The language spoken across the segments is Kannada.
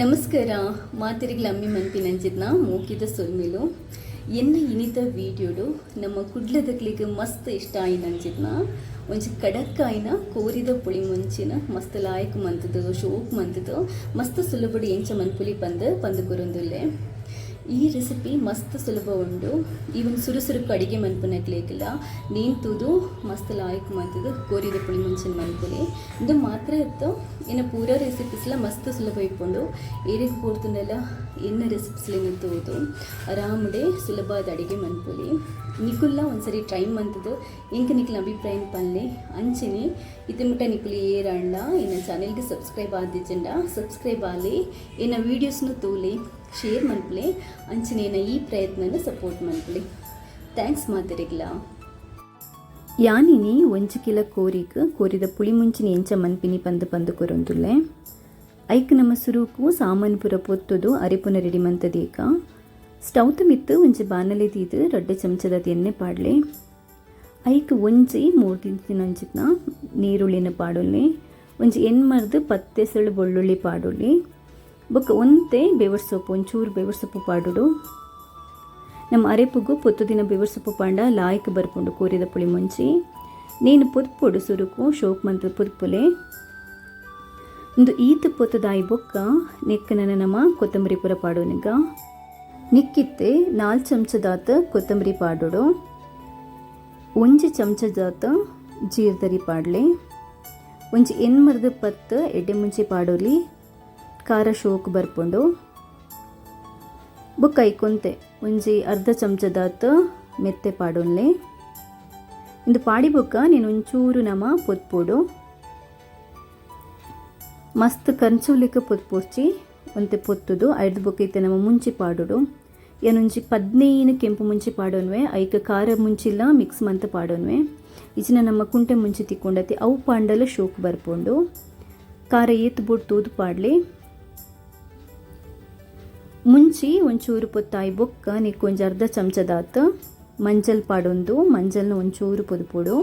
ನಮಸ್ಕಾರ ಮಾತಿರಿಗಳ ಅಮ್ಮಿ ಮನ್ಪಿನಂಚಿದ್ನ ಮೂಕಿದ ಸೊಲ್ಮೇಲು ಎನ್ನ ಇನಿತ ವೀಡಿಯೋಡು ನಮ್ಮ ಕುಡ್ಲದಕ್ಲಿಗೆ ಮಸ್ತ್ ಇಷ್ಟ ಆಯ್ನಂಚಿದ್ನ ಒಂಚ ಕಡಕ್ ಆಯ್ನ ಕೋರಿದ ಪುಳಿ ಮುಂಚಿನ ಮಸ್ತ್ ಲಾಯಕ್ ಮಂತದು ಶೋಕ್ ಮಂತದು ಮಸ್ತ್ ಸುಲಭಡು ಎಂಚ ಮನ್ಪುಲಿ ಪಂದು ಕೊರೊಂದುಲ್ಲೆ ಈ ರೆಸಿಪಿ ಮಸ್ತ್ ಸುಲಭ ಉಂಡು ಈವನ್ ಸುರುಸುರುಕು ಅಡಿಗೆ ಮನ್ಪುನಕ್ಲೇಕಿಲ್ಲ ನೀಂತುದು ಮಸ್ತ್ ಲಾಯಕ್ ಮಂತದು ಕೋರಿದ ಪುಳಿ ಮುಂಚಿನ ಮನ್ಪುಲಿ ಇದು ಮಾತ್ರ ಇತ್ತು ಇನ್ನು ಪೂರ ರೆಸಿಪೀಸ್ಲ ಮಸ್ತ್ ಸುಲಭ ಇಟ್ಕೊಂಡು ಏರಿಗೆ ಪೋರ್ತುಂಡೆಲ್ಲ ಎನ್ನ ರೆಸಿಪೀಸ್ಲಿನ ತೋದು ಆರಾಮಡೆ ಸುಲಭದ ಅಡಿಗೆ ಮನ್ಪುಲಿ ನಿಕುಲ್ಲ ಒಂದ್ಸರಿ ಟ್ರೈ ಮಂತದು ಇಂಕ ನಿಕ್ಲ ಅಭಿಪ್ರಾಯ ಪಲ್ಲೆ ಅಂಚಿನಿ ಇದು ಮುಟ್ಟ ನಿಕುಲಿ ಏರಾಣ್ಣ ಇನ್ನು ಚಾನೆಲ್ಗೆ ಸಬ್ಸ್ಕ್ರೈಬ್ ಆದಿಜಂಡ ಸಬ್ಸ್ಕ್ರೈಬ್ ಆಲಿ ಇನ್ನು ವೀಡಿಯೋಸ್ನು ತೋಲಿ ಶೇರ್ ಮನ್ಪಲೆ ಅಂಚನೇನ ಈ ಪ್ರಯತ್ನನ ಸಪೋರ್ಟ್ ಮನ್ಪಲೆ ಥ್ಯಾಂಕ್ಸ್ ಮಾತರಿಗ್ಲ ಯಾನಿನಿ ಒಂಚ ಕಿಲ ಕೋರಿದ ಪುಳಿ ಮುಂಚಿನ ಎಂಚ ಮನ್ಪಿನಿ ಪಂದು ಕೊರೊಂದುಲ್ಲೆ ಐಕ್ ನಮ್ಮ ಸುರುಕು ಸಾಮಾನು ಪುರ ಪೊತ್ತುದು ಅರೆಪುನ ರೆಡಿ ಮಂತದೇಕ ಸ್ಟವ್ ಮಿತ್ತು ಒಂಚ ಬಾನಲೆ ತೀದು 2 ಚಮಚದ ಎಣ್ಣೆ ಪಾಡ್ಲೆ ಐಕ್ ಒಂಜಿ 3 ದಿನಂಚಿತ್ನ ನೀರುಳ್ಳಿನ ಪಾಡೊಲ್ಲೆ ಒಂಜಿ ಎಣ್ಮರ್ದು 10 ಎಸಳು ಬೆಳ್ಳುಳ್ಳಿ ಪಾಡೊಳ್ಳಿ ಬೊಕ್ಕ ಒಂತೆ ಬೇವರ್ ಸೊಪ್ಪು ಒಂಚೂರು ಬೇವರ್ ಸೊಪ್ಪು ಪಾಡುಡು ನಮ್ಮ ಅರೆಪುಗು ಪೊತ್ತು ದಿನ ಬೇವರ್ ಸೊಪ್ಪು ಪಾಂಡ ಲಾಯ್ಕ್ ಬರ್ಪುಂಡು ಕೋರಿದ ಪುಳಿ ಮುಂಚಿ ನೀನು ಪೊದ್ಪೊಡು ಸುರುಕು ಶೋಕ್ ಮಂತ ಪೊದ್ಪುಲೆ ಒಂದು ಈತ ಪೊತ್ತದಾಯಿ ಬೊಕ್ಕ ನೆಕ್ಕನ ನಮ್ಮ ಕೊತ್ತಂಬರಿ ಪುರ ಪಾಡೋನಿಗ ನಿಕ್ಕಿತ್ತೆ 4 ಚಮಚದಾತ ಕೊತ್ತಂಬರಿ ಪಾಡೋಡು 1 ಚಮಚದಾತ ಜೀರ್ದರಿ ಪಾಡ್ಲೆ ಒಂಜಿ ಎಣ್ಮರ್ದು 10 ಎಡ್ಡೆ ಮುಂಚೆ ಪಾಡೋಲಿ ಖಾರ ಶೋಕ್ ಬರ್ಪುಂಡು ಬುಕ್ಕ ಐಕೊಂತೆ ಒಂಜಿ ಅರ್ಧ ಚಮಚದಾತ ಮೆತ್ತೆ ಪಾಡೊನ್ಲೆ ಇಂದು ಪಾಡಿ ಬುಕ್ಕ ನೀನು ಒಂಚೂರು ನಮ ಪೊದ್ಪೋಡು ಮಸ್ತ್ ಕಂಚುಲಿಕ ಪೊದ್ಪೊಡ್ಚಿ ಒಂತೆ ಪೊತ್ತುದು ಐದು ಬುಕ್ಕ ಇತ್ತೆ ನಮ್ಮ ಮುಂಚಿ ಪಾಡುಡು ಏನೊಂಜಿ 15 ಕೆಂಪು ಮುಂಚಿ ಪಾಡೋನ್ವೆ ಐಕ ಖಾರ ಮುಂಚಿಲ್ಲ ಮಿಕ್ಸ್ ಮಂತ ಪಾಡೋನ್ವೆ ಇಚಿನ ನಮ್ಮ ಕುಂಟೆ ಮುಂಚಿ ತಿಕ್ಕೊಂಡತಿ ಅವು ಪಾಂಡಲ ಶೋಕ್ ಬರ್ಪುಂಡು ಖಾರ ಏತ್ ಬೊಟ್ಟು ತೂದು ಪಾಡ್ಲಿ ಮುಂಚಿ ಒಂಚೂರು ಪೊತ್ತಾಯಿ ಬೊಕ್ಕ ನಿಕ್ಕು ಒಂಜಿ ಅರ್ಧ ಚಮಚದಾತ ಮಂಜಲ್ ಪಾಡೊಂದು ಮಂಜಲ್ನ ಒಂಚೂರು ಪೊದುಪೊಡು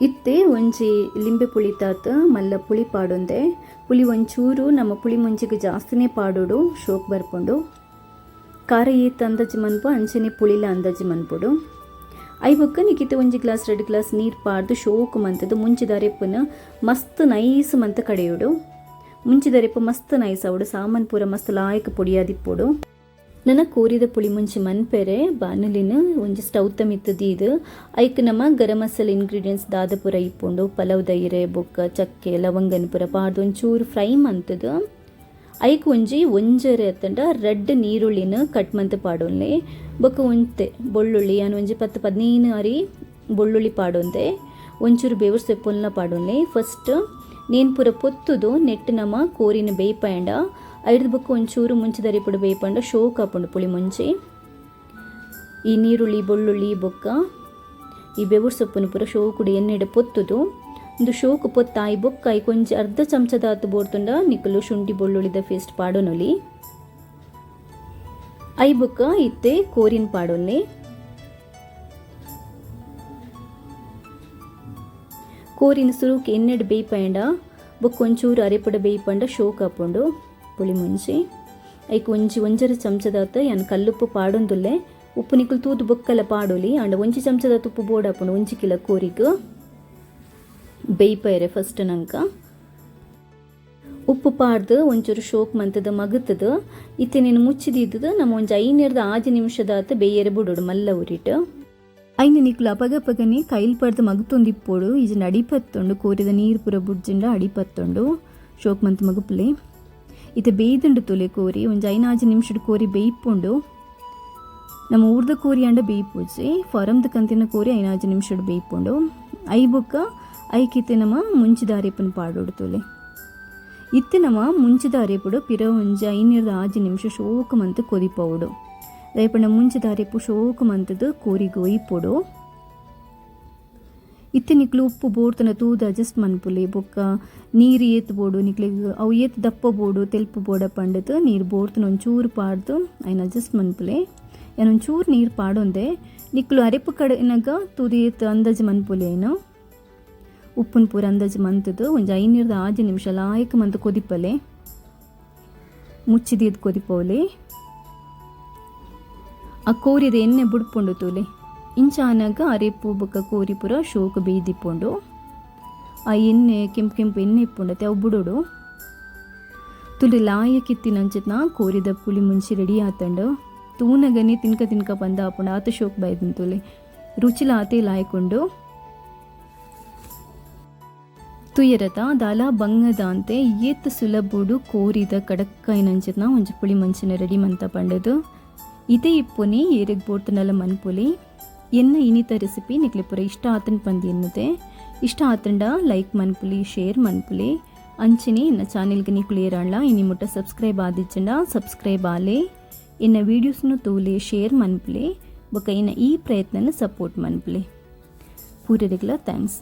ಇತ್ತೆ ಒಂಜಿ ಲಿಂಬೆ ಪುಳಿ ತಾತ ಮಲ್ಲ ಪುಳಿ ಪಾಡೊಂದೆ ಪುಳಿ ಒಂಚೂರು ನಮ್ಮ ಪುಳಿ ಮುಂಚಿಗೆ ಜಾಸ್ತಿನೇ ಪಾಡೋಡು ಶೋಕ್ ಬರ್ಪುಂಡು ಖಾರ ಏತ್ ಅಂದಾಜು ಮನ್ಪು ಅಂಚನೆ ಪುಳಿಲ ಅಂದಾಜು ಮನ್ಪುಡು ಐ ಬೊಕ್ಕ ನಿಕ್ಕಿತ್ತೆ ಒಂಜಿ ಗ್ಲಾಸ್ 2 ಗ್ಲಾಸ್ ನೀರು ಪಾಡ್ದು ಶೋಕ್ ಮಂತದ್ದು ಮುಂಚಿದಾರೆಪ್ಪನ ಮಸ್ತ್ ನೈಸ್ ಮಂತ ಕಡೆಯೋಡು ಮುಂಚಿದರೆಪ್ಪ ಮಸ್ತ್ ನೈಸ್ ಅವಡು ಸಾಮಾನು ಪೂರ ಮಸ್ತ್ ಲಾಯಕ ಪೊಡಿಯಾದಿಪ್ಪೋಡು ನನ್ನ ಕೋರಿದ ಪುಳಿ ಮುಂಚಿ ಮನ್ಪೆರೆ ಬಾಣಲಿನ ಒಂಜಿ ಸ್ಟವ್ ಮಿತ್ತದೀದು ಐಕ್ ನಮ್ಮ ಗರಂ ಮಸಾಲೆ ಇಂಗ್ರೀಡಿಯೆಂಟ್ಸ್ ದಾದ ಪೂರ ಇಪ್ಪುಂಡು ಪಲಾವ್ ದೈರೆ ಬೊಕ್ಕ ಚಕ್ಕೆ ಲವಂಗನ ಪೂರ ಪಾಡ್ದು ಒಂಚೂರು ಫ್ರೈ ಮಂತದು ಐಕ್ ಒಂಜರೆ ಅತ್ತಂಡ ರೆಡ್ ನೀರುಳ್ಳಿನ ಕಟ್ ಮಂತ ಪಾಡೋನ್ಲೆ ಬೊಕ್ಕ ಒಂತೆ ಬೆಳ್ಳುಳ್ಳಿ ನಾನು ಒಂಜಿ 10-15 ಅರಿ ಬೆಳ್ಳುಳ್ಳಿ ಪಾಡೊಂದೆ ಒಂಚೂರು ಬೇವರ್ ಸೊಪ್ಪುಲ್ನ ಪಾಡೋನ್ಲೆ ಫಸ್ಟ್ ನೀನು ಪೂರ ಪೊತ್ತುದು ನೆಟ್ಟು ನಮ್ಮ ಕೋರಿನ ಬೇಯ್ಪಂಡ ಐದು ಬೊಕ್ಕ ಒಂಚೂರು ಮುಂಚಿದರಿ ಪುಡ ಬೇಯ್ಪಂಡ ಶೋಕ್ ಹಾಪುಂಡು ಪುಳಿ ಮುಂಚಿ ಈ ನೀರುಳ್ಳಿ ಬೆಳ್ಳುಳ್ಳಿ ಬೊಕ್ಕ ಈ ಬೇವರ್ ಸೊಪ್ಪುನ ಪೂರ ಶೋಕುಡು ಎಣ್ಣೆಡೆ ಪೊತ್ತುದು ಒಂದು ಶೋಕು ಪೊತ್ತಾಯಿ ಬೊಕ್ಕ ಐ ಕೊಂಚ ಅರ್ಧ ಚಮಚದಾತು ಬೋರ್ತುಂಡ ನಿಕ್ಕಲು ಶುಂಠಿ ಬೆಳ್ಳುಳ್ಳಿದ ಪೇಸ್ಟ್ ಪಾಡೋನೊಲಿ ಐ ಬೊಕ್ಕ ಇತ್ತೆ ಕೋರಿನ ಪಾಡೊನ್ನೆ ಕೋರಿನ ಸುರುಕು ಎಣ್ಣೆಡು ಬೇಯ್ಪಂಡ ಬೊಕ್ಕ ಒಂಚೂರು ಅರೆಪುಡ ಬೇಯ್ಪಂಡ ಶೋಕ್ ಹಾಪುಂಡು ಪುಳಿ ಮುಂಚಿ ಐಕ್ ಒಂಜರೆ ಚಮಚದಾತ ಯಾನ್ ಕಲ್ಲುಪ್ಪು ಪಾಡೊಂದುಲ್ಲೆ ಉಪ್ಪು ನಿಕ್ಕಲು ತೂದು ಬೊಕ್ಕಲ ಪಾಡೋಲಿ ಅಂಡ 1 ಚಮಚದಾತ ಉಪ್ಪು ಬೋರ್ಡ್ ಹಾಪುಂಡು 1 ಕಿಲೋ ಕೋರಿಗೂ ಬೇಯ್ಪೈರೆ ಫಸ್ಟ್ ನಂಕ ಉಪ್ಪು ಪಾಡ್ದು ಒಂಚೂರು ಶೋಕ್ ಮಂತದ ಮಗತದ ಇತ್ತೆ ನೀನು ಮುಚ್ಚಿದಿದ್ದು ನಮ್ಮ ಒಂಜಿ 5 ನಿಮಿಷದಾತ ಬೇಯರೆ ಬಿಡೋಡು ಮಲ್ಲ ಉರಿಟ್ಟು ಐನ ನಿಕ್ಲು ಅಪಗಪಗನೆ ಕೈಲ್ ಪಡ್ದು ಮಗುತ್ತೊಂದಿಪ್ಪೋಡು ಈಜಿನ ಅಡಿಪತ್ತೊಂಡು ಕೋರಿದ ನೀರು ಪೂರ ಬುಡ್ಜಿಂಡ ಅಡಿಪತ್ತೊಂಡು ಶೋಕ್ ಮಂತ್ ಮಗುಪ್ಲೆ ಇತ್ತೆ ಬೇಯ್ದುಂಡು ತೊಲೆ ಕೋರಿ ಒಂಜಿ 5 ನಿಮಿಷದ ಕೋರಿ ಬೇಯ್ಪುಂಡು ನಮ್ಮ ಊರ್ದ ಕೋರಿ ಅಂಡ ಬೇಯ್ಪುಜಿ ಫಾರಮ್ದ ಕಂತಿನ ಕೋರಿ 5 ನಿಮಿಷದ ಬೇಯ್ಪುಂಡು ಐ ಬೊಕ್ಕ ಐಕಿತ್ತೆ ನಮ್ಮ ಮುಂಚಿದ ಅರೆಪನ್ನು ಪಾಡೋಡು ತೊಲೆ ಇತ್ತೆ ನಮ್ಮ ಮುಂಚಿದ ಅರೆಪುಡು ಪಿರ ಒಂಜಿ 5 ನಿಮಿಷ ಶೋಕ ಮಂತ್ ಕೊದಿಪವುಡು ರೇಪಣ್ಣ ಮುಂಚಿದ ಅರೆಪು ಶೋಕ ಮಂತದ್ದು ಕೋರಿಗೆ ಒಯ್ಪೊಡು ಇತ್ತೆ ನಿಕ್ಲು ಉಪ್ಪು ಬೋಡ್ತನ ತೂದು ಅಡ್ಜಸ್ಟ್ ಮನ್ಪುಲೆ ಬೊಕ್ಕ ನೀರು ಏತ್ ಬೋಡು ನಿಕ್ಲಿಗೆ ಅವು ಏತ್ ದಪ್ಪ ಬೋಡು ತೆಲ್ಪು ಬೋಡ ಪಂಡದು ನೀರು ಬೋಡ್ತನ ಒಂಚೂರು ಪಾಡ್ದು ಐನ ಅಡ್ಜಸ್ಟ್ ಮನ್ಪುಲೆ ಏನೊಂಚೂರು ನೀರು ಪಾಡೊಂದೆ ನಿಕ್ಲು ಅರೆಪು ಕಡೆನಾಗ ತೂದು ಏತ್ ಅಂದಾಜು ಮನ್ಪುಲೆ ಏನು ಉಪ್ಪುನ ಪೂರ ಅಂದಾಜು ಮಂತದ್ದು ಒಂದು 5 ನಿಮಿಷ ಲಾಯಕ ಮಂತ್ ಕೊದಿಪ್ಪಲೆ ಮುಚ್ಚಿದಿದ್ದು ಕೊದಿಪೋಲಿ ಆ ಕೋರಿದ ಎಣ್ಣೆ ಬುಡ್ಪುಂಡು ತೂಲೆ ಇಂಚಾನಾಗ ಅರೆಪು ಬೊಕ್ಕ ಕೋರಿ ಪುರ ಶೋಕು ಬೇಯ್ದಿಪ್ಪುಂಡು ಆ ಎಣ್ಣೆ ಕೆಂಪು ಎಣ್ಣೆ ಇಪ್ಪುಂಡತೆ ಅವು ಬುಡೋಡು ತುಳಿ ಲಾಯ ಕಿತ್ತಿನಂಚಿತ್ನ ಕೋರಿದ ಪುಳಿ ಮುಂಚಿ ರೆಡಿ ಆತಂಡು ತೂನಗನಿ ತಿನ್ಕ ಬಂದ ಆಪುಂಡು ಆತ ಶೋಕ್ ಬಾಯ್ದನ್ ತುಳಿ ರುಚಿಲ ಆತೆ ಲಾಯ್ಕೊಂಡು ತುಯರತ ದಾಲ ಬಂಗದ ಅಂತೆ ಏತ್ ಸುಲಭುಡು ಕೋರಿದ ಕಡಕ್ಕಾಯಿನಂಚಿತ್ನ ಒಂಜಿ ಪುಳಿ ಮುಂಚಿನ ರೆಡಿ ಮಂತ ಪಂಡದು ಇದೇ ಇಪ್ಪುನಿ ಏರೆಗ್ ಬೋಡ್ತನಲ್ಲ ಮನ್ಪುಲಿ ಎನ್ನ ಇನಿತ ರೆಸಿಪಿ ನಿಕ್ಲೆ ಪೂರ ಇಷ್ಟ ಆತನ್ ಪಂದಿ ಎನ್ನುತ್ತೆ ಇಷ್ಟ ಆತಂಡ ಲೈಕ್ ಮನ್ಪುಲಿ ಶೇರ್ ಮನ್ಪುಲಿ ಅಂಚಿನಿ ಇನ್ನ ಚಾನೆಲ್ಗೆ ನೀ ಕ್ಲಿಯರ್ ಆಡ್ಲ ಇನಿ ಮುಟ್ಟ ಸಬ್ಸ್ಕ್ರೈಬ್ ಆದಿಚ್ಚಂಡ ಸಬ್ಸ್ಕ್ರೈಬ್ ಆಲೆ ಇನ್ನ ವೀಡಿಯೋಸ್ನು ತೂಲೆ ಶೇರ್ ಮನ್ಪುಲಿ ಬೊಕ ಇನ್ನ ಈ ಪ್ರಯತ್ನನ ಸಪೋರ್ಟ್ ಮನ್ಪುಲಿ ಪೂರೆರೆಗ್ಲ ಥ್ಯಾಂಕ್ಸ್.